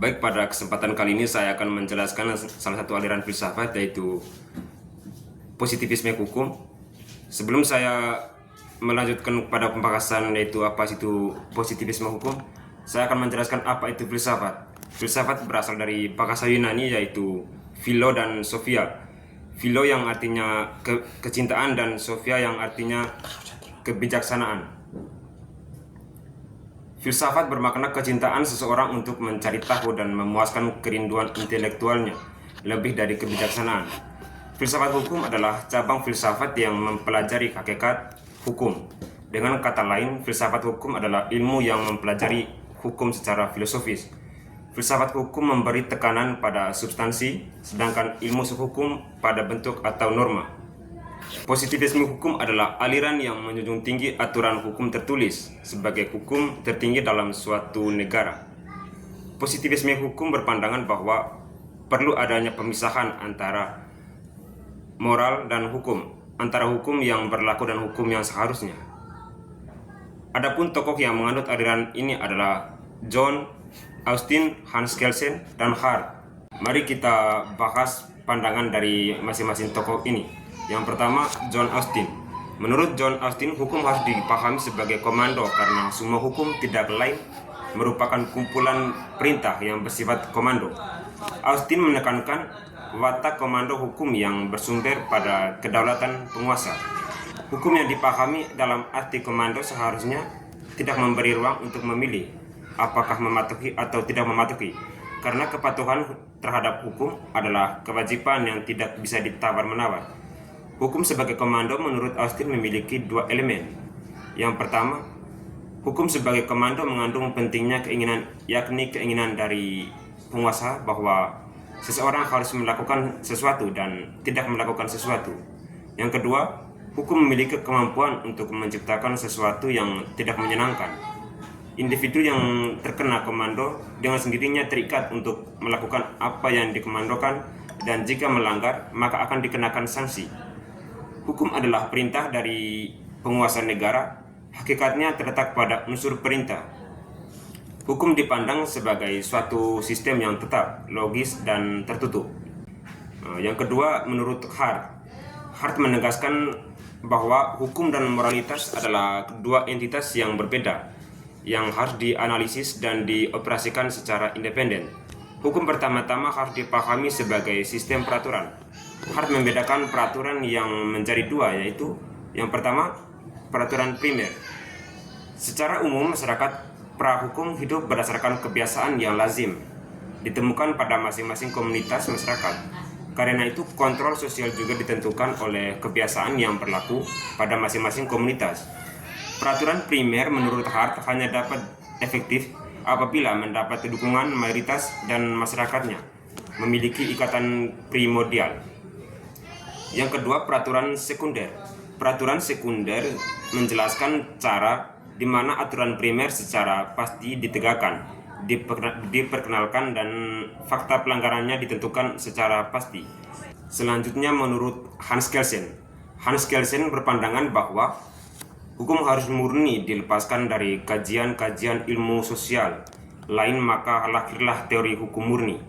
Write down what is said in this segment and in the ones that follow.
Baik, pada kesempatan kali ini saya akan menjelaskan salah satu aliran filsafat, yaitu positivisme hukum. Sebelum saya melanjutkan pada pembahasan yaitu apa itu positivisme hukum, saya akan menjelaskan apa itu filsafat. Filsafat berasal dari bahasa Yunani, yaitu philo dan sophia. Philo yang artinya kecintaan dan sophia yang artinya kebijaksanaan. Filsafat bermakna kecintaan seseorang untuk mencari tahu dan memuaskan kerinduan intelektualnya, lebih dari kebijaksanaan. Filsafat hukum adalah cabang filsafat yang mempelajari hakikat hukum. Dengan kata lain, filsafat hukum adalah ilmu yang mempelajari hukum secara filosofis. Filsafat hukum memberi tekanan pada substansi, sedangkan ilmu hukum pada bentuk atau norma. Positivisme hukum adalah aliran yang menjunjung tinggi aturan hukum tertulis sebagai hukum tertinggi dalam suatu negara. Positivisme hukum berpandangan bahwa perlu adanya pemisahan antara moral dan hukum, antara hukum yang berlaku dan hukum yang seharusnya. Adapun tokoh yang menganut aliran ini adalah John Austin, Hans Kelsen, dan Hart. Mari kita bahas pandangan dari masing-masing tokoh ini. Yang pertama, John Austin. Menurut John Austin, hukum harus dipahami sebagai komando karena semua hukum tidak lain merupakan kumpulan perintah yang bersifat komando. Austin menekankan watak komando hukum yang bersumber pada kedaulatan penguasa. Hukum yang dipahami dalam arti komando seharusnya tidak memberi ruang untuk memilih apakah mematuhi atau tidak mematuhi, karena kepatuhan terhadap hukum adalah kewajiban yang tidak bisa ditawar-menawar. Hukum sebagai komando menurut Austin memiliki dua elemen. Yang pertama, hukum sebagai komando mengandung pentingnya keinginan, yakni keinginan dari penguasa bahwa seseorang harus melakukan sesuatu dan tidak melakukan sesuatu. Yang kedua, hukum memiliki kemampuan untuk menciptakan sesuatu yang tidak menyenangkan. Individu yang terkena komando dengan sendirinya terikat untuk melakukan apa yang dikomandokan, dan jika melanggar maka akan dikenakan sanksi. Hukum adalah perintah dari penguasa negara, hakikatnya terletak pada unsur perintah. Hukum dipandang sebagai suatu sistem yang tetap, logis, dan tertutup. Yang kedua, menurut Hart. Hart menegaskan bahwa hukum dan moralitas adalah dua entitas yang berbeda, yang harus dianalisis dan dioperasikan secara independen. Hukum pertama-tama harus dipahami sebagai sistem peraturan. Hart membedakan peraturan yang menjadi dua, yaitu yang pertama, peraturan primer. Secara umum, masyarakat prahukum hidup berdasarkan kebiasaan yang lazim ditemukan pada masing-masing komunitas masyarakat. Karena itu, kontrol sosial juga ditentukan oleh kebiasaan yang berlaku pada masing-masing komunitas. Peraturan primer menurut Hart hanya dapat efektif apabila mendapat dukungan mayoritas dan masyarakatnya memiliki ikatan primordial. Yang kedua, peraturan sekunder. Peraturan sekunder menjelaskan cara di mana aturan primer secara pasti ditegakkan, diperkenalkan, dan fakta pelanggarannya ditentukan secara pasti. Selanjutnya, menurut Hans Kelsen. Hans Kelsen berpandangan bahwa hukum harus murni dilepaskan dari kajian-kajian ilmu sosial lain, maka lahirlah teori hukum murni.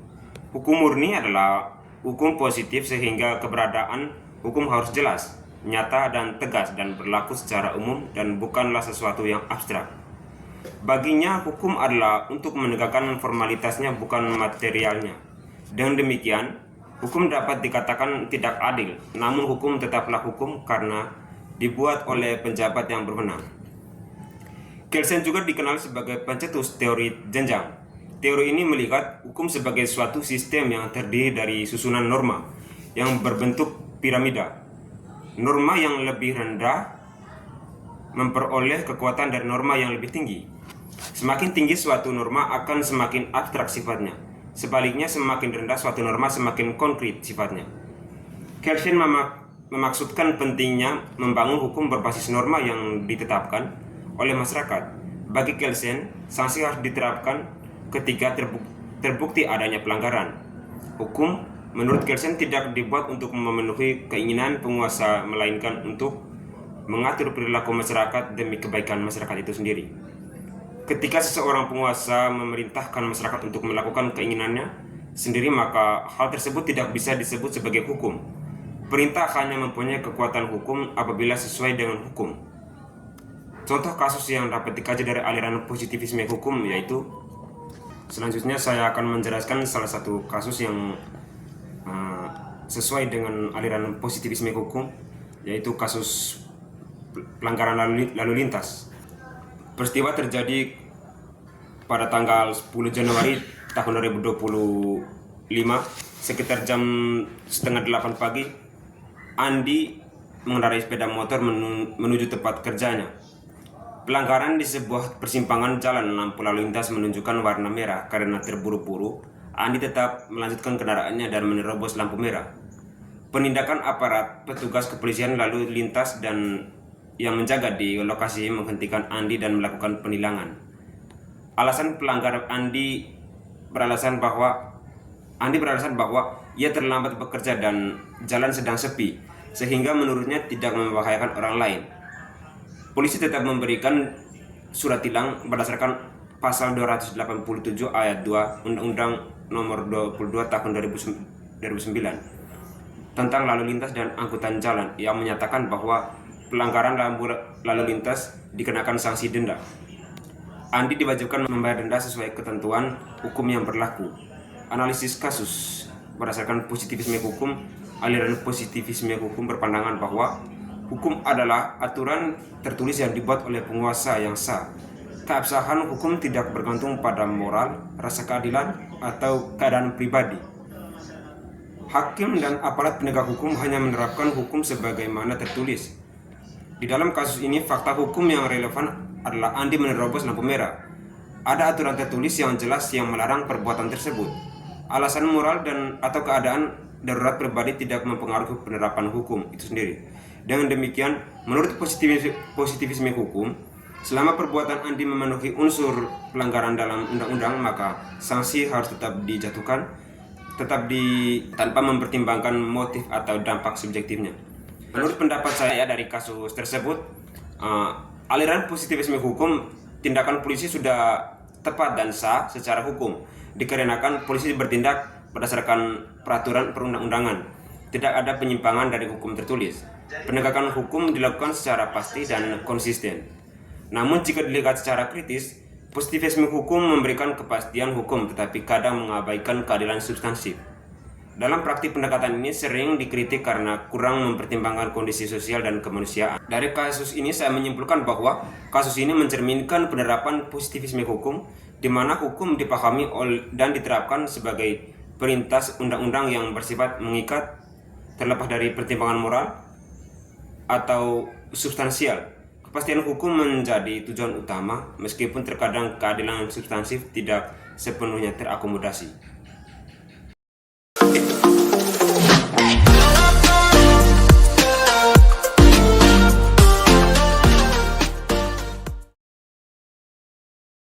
Hukum murni adalah hukum positif sehingga keberadaan hukum harus jelas, nyata, dan tegas, dan berlaku secara umum dan bukanlah sesuatu yang abstrak. Baginya, hukum adalah untuk menegakkan formalitasnya, bukan materialnya. Dengan demikian, hukum dapat dikatakan tidak adil, namun hukum tetaplah hukum karena dibuat oleh penjabat yang berwenang. Kelsen juga dikenal sebagai pencetus teori jenjang. Teori ini melihat hukum sebagai suatu sistem yang terdiri dari susunan norma yang berbentuk piramida. Norma yang lebih rendah memperoleh kekuatan dari norma yang lebih tinggi. Semakin tinggi suatu norma akan semakin abstrak sifatnya. Sebaliknya, semakin rendah suatu norma semakin konkret sifatnya. Kelsen memaksudkan pentingnya membangun hukum berbasis norma yang ditetapkan oleh masyarakat. Bagi Kelsen, sanksi harus diterapkan ketika terbukti adanya pelanggaran. Hukum menurut Kelsen tidak dibuat untuk memenuhi keinginan penguasa, melainkan untuk mengatur perilaku masyarakat demi kebaikan masyarakat itu sendiri. Ketika seseorang penguasa memerintahkan masyarakat untuk melakukan keinginannya sendiri, maka hal tersebut tidak bisa disebut sebagai hukum. Perintah hanya mempunyai kekuatan hukum apabila sesuai dengan hukum. Contoh kasus yang dapat dikaji dari aliran positivisme hukum yaitu, selanjutnya saya akan menjelaskan salah satu kasus yang sesuai dengan aliran positivisme hukum, yaitu kasus pelanggaran lalu lintas. Peristiwa terjadi pada tanggal 10 Januari tahun 2025 sekitar jam setengah 8 pagi. Andi mengendarai sepeda motor menuju tempat kerjanya. Pelanggaran di sebuah persimpangan jalan lampu lalu lintas menunjukkan warna merah. Karena terburu-buru, Andi tetap melanjutkan kendaraannya dan menerobos lampu merah. Penindakan aparat petugas kepolisian lalu lintas dan yang menjaga di lokasi menghentikan Andi dan melakukan penilangan. Alasan pelanggar Andi beralasan bahwa ia terlambat bekerja dan jalan sedang sepi, sehingga menurutnya tidak membahayakan orang lain. Polisi tetap memberikan surat tilang berdasarkan pasal 287 ayat 2 Undang-Undang Nomor 22 Tahun 2009 tentang lalu lintas dan angkutan jalan, yang menyatakan bahwa pelanggaran lalu lintas dikenakan sanksi denda. Andi diwajibkan membayar denda sesuai ketentuan hukum yang berlaku. Analisis kasus berdasarkan positivisme hukum. Aliran positivisme hukum berpandangan bahwa hukum adalah aturan tertulis yang dibuat oleh penguasa yang sah. Keabsahan hukum tidak bergantung pada moral, rasa keadilan, atau keadaan pribadi. Hakim dan aparat penegak hukum hanya menerapkan hukum sebagaimana tertulis. Di dalam kasus ini, fakta hukum yang relevan adalah Andi menerobos lampu merah. Ada aturan tertulis yang jelas yang melarang perbuatan tersebut. Alasan moral dan atau keadaan darurat pribadi tidak mempengaruhi penerapan hukum itu sendiri. Dengan demikian, menurut positivisme hukum, selama perbuatan Andi memenuhi unsur pelanggaran dalam undang-undang, maka sanksi harus tetap dijatuhkan, tanpa mempertimbangkan motif atau dampak subjektifnya. Menurut pendapat saya dari kasus tersebut, aliran positivisme hukum, tindakan polisi sudah tepat dan sah secara hukum, dikarenakan polisi bertindak berdasarkan peraturan perundang-undangan. Tidak ada penyimpangan dari hukum tertulis. Penegakan hukum dilakukan secara pasti dan konsisten. Namun jika dilihat secara kritis, positivisme hukum memberikan kepastian hukum tetapi kadang mengabaikan keadilan substansif. Dalam praktik pendekatan ini sering dikritik karena kurang mempertimbangkan kondisi sosial dan kemanusiaan. Dari kasus ini saya menyimpulkan bahwa kasus ini mencerminkan penerapan positivisme hukum, di mana hukum dipahami dan diterapkan sebagai perintah undang-undang yang bersifat mengikat, terlepas dari pertimbangan moral atau substansial. Kepastian hukum menjadi tujuan utama, meskipun terkadang keadilan substansif tidak sepenuhnya terakomodasi.